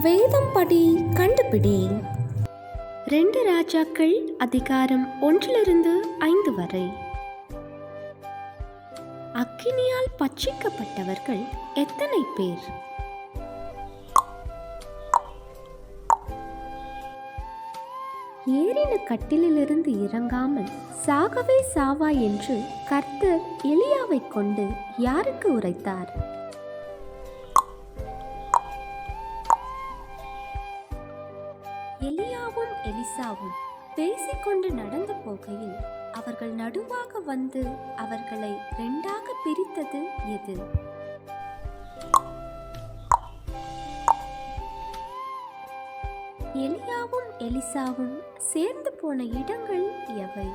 வேதம் படி கண்டுபிடி. 2 ராஜாக்கள் அதிகாரம் 1-5 வரை. அக்கினியால் பட்சிக்கப்பட்டவர்கள் எத்தனை பேர்? ஏறின கட்டிலிலிருந்து இறங்காமல் சாகவே சாவாய் என்று கர்த்தர் எலியாவை கொண்டு யாருக்கு உரைத்தார்? எலியாவும் எலிசாவும் பேசிக்கொண்டு நடந்து போகையில் அவர்கள் நடுவாக வந்து அவர்களை 2ஆக பிரித்தது எது? எலியாவும் எலிசாவும் சேர்ந்து போன இடங்கள் எவை?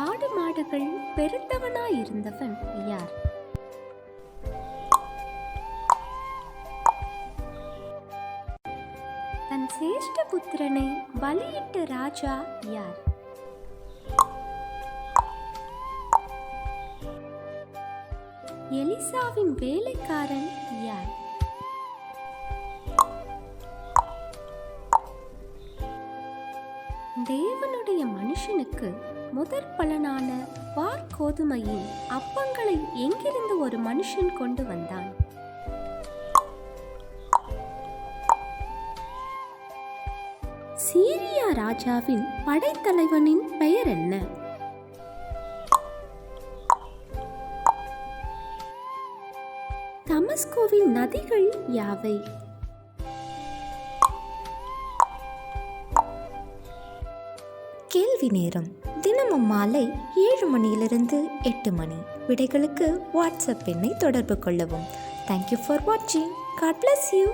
ஆடு மாடுகள் பெருத்தவனாயிருந்தவன் யார்? தன் சேஷ்ட புத்திரனை பலியிட்ட ராஜா யார்? எலிசாவின் வேலைக்காரன் யார்? தேவனுடைய மனுஷனுக்கு முதற் பலனான வார்கோதுமையின் அப்பங்களை எங்கிருந்து ஒரு மனுஷன் கொண்டு வந்தான்? சீரியா ராஜாவின் படைத்தலைவனின் பெயர் என்ன? தமஸ்கோவின் நதிகள் யாவை? கேள்வி நேரம் தினமும் மாலை 7 மணியிலிருந்து 8 மணி. விடைகளுக்கு வாட்ஸ்அப் எண்ணை தொடர்பு கொள்ளவும். தேங்க்யூ ஃபார் வாட்சிங். God bless you.